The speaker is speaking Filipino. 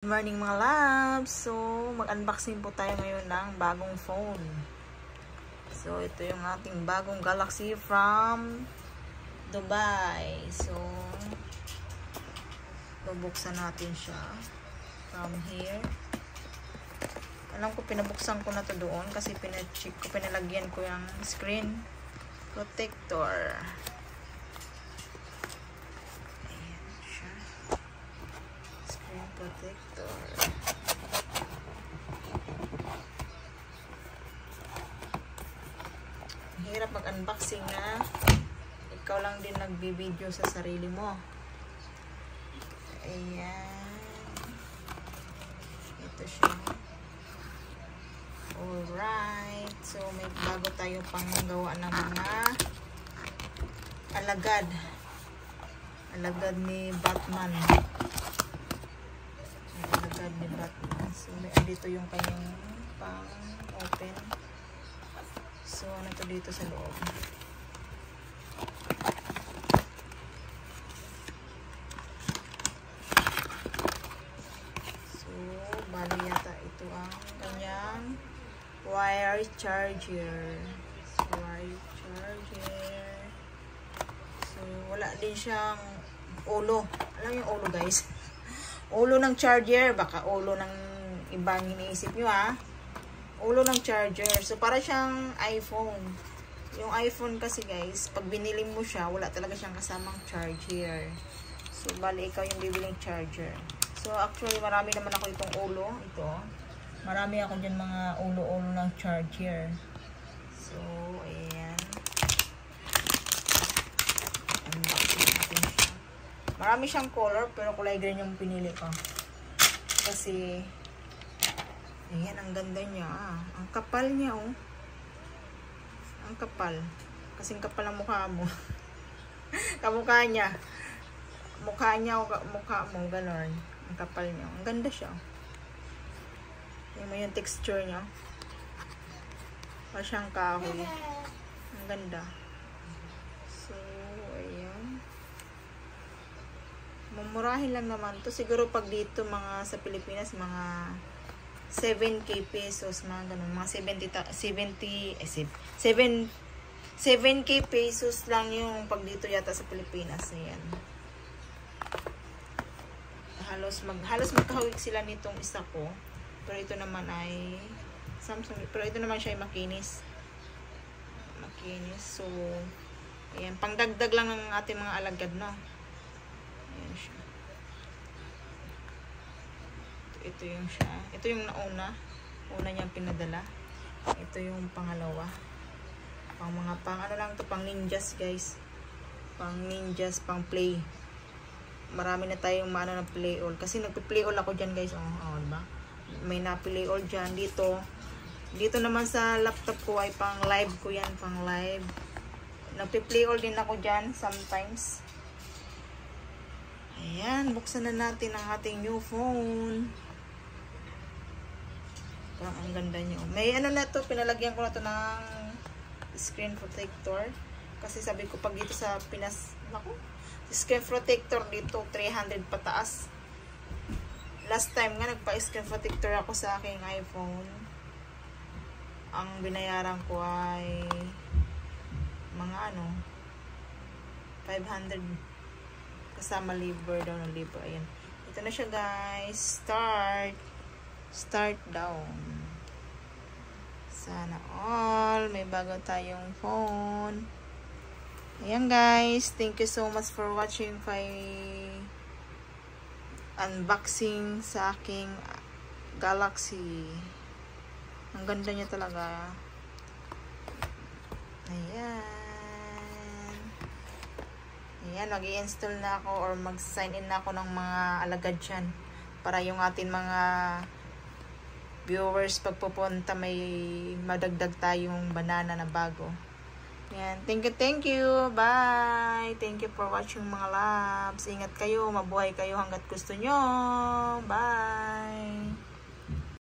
Good morning mga loves! So, mag-unboxing po tayo ngayon ng bagong phone. So, ito yung ating bagong Galaxy from Dubai. So, bubuksan natin siya from here. Alam ko, pinabuksan ko na to doon kasi pinacheck ko, pinalagyan ko yung screen protector. Protector. Hirap mag-unboxing na ikaw lang din nagbi-video sa sarili mo. Ayan. Ito siya. Alright. So, may bago tayo pang gawa ng mga alagad. Alagad ni Batman. Ni Batman. So, dito yung kanyang pang-open. So, ano to dito sa loob? So, bali yata ito ang kanyang wire charger. So, wire charger. So, wala din siyang ulo. Alam yung ulo, guys? Ulo ng charger, baka ulo ng ibang iniisip nyo ha. Ulo ng charger. So, para siyang iPhone. Yung iPhone kasi guys, pag binili mo siya, wala talaga siyang kasamang charger. So, bali ikaw yung bibiling charger. So, actually, marami naman ako itong ulo. Ito. Marami ako dyan mga ulo-ulo ng charger. So, ayan. Marami siyang color, pero kulay green yung pinili ko. Kasi, ayan, ang ganda niya. Ang kapal niya, oh. Ang kapal. Kasing kapal ang mukha mo. Kamukha niya. Mukha niya, mukha mo, gano'n. Ang kapal niya. Ang ganda siya. Tingnan mo yung texture niya. Parang siyang kahoy. Ang ganda. So, ayan. Mamurahin lang naman to. Siguro pag dito mga sa Pilipinas, mga 7k pesos, mga ganun. Mga 7k pesos lang yung pag dito yata sa Pilipinas. Ayan. Halos magkahawig sila nitong isa ko. Pero ito naman ay Samsung. Pero ito naman siya ay makinis. Makinis. So, ayan. Pangdagdag lang ng ating mga alagad, no? Ayan siya. Ito yung siya. Ito yung nauna. Una niyang pinadala. Ito yung pangalawa. Pang mga ano lang to, pang ninjas guys. Pang ninjas, pang play. Marami na tayong maano na play all. Kasi nagpi-play all ako dyan guys. Diba? May na-play all dyan. Dito naman sa laptop ko ay pang live ko yan. Pang live. Nagpi-play all din ako dyan sometimes. Ayan, buksan na natin ang ating new phone. Parang ang ganda niyo. May ano na to, pinalagyan ko na to ng screen protector. Kasi sabi ko pag dito sa Pinas, naku, screen protector dito, 300 pataas. Last time nga, nagpa-screen protector ako sa aking iPhone. Ang binayaran ko ay mga 500 kasama liver daw ng liver. Ayan. Ito na siya guys. Start down. Sana all. May bago tayong phone. Ayan guys. Thank you so much for watching my unboxing sa aking Galaxy. Ang ganda niya talaga. Ayan. Ayan, mag-i-install na ako or mag-sign in na ako ng mga alagad dyan. Para yung atin mga viewers pagpupunta may madagdag tayong banana na bago. Ayan, thank you. Bye! Thank you for watching mga loves. Ingat kayo, mabuhay kayo hanggat gusto nyo. Bye!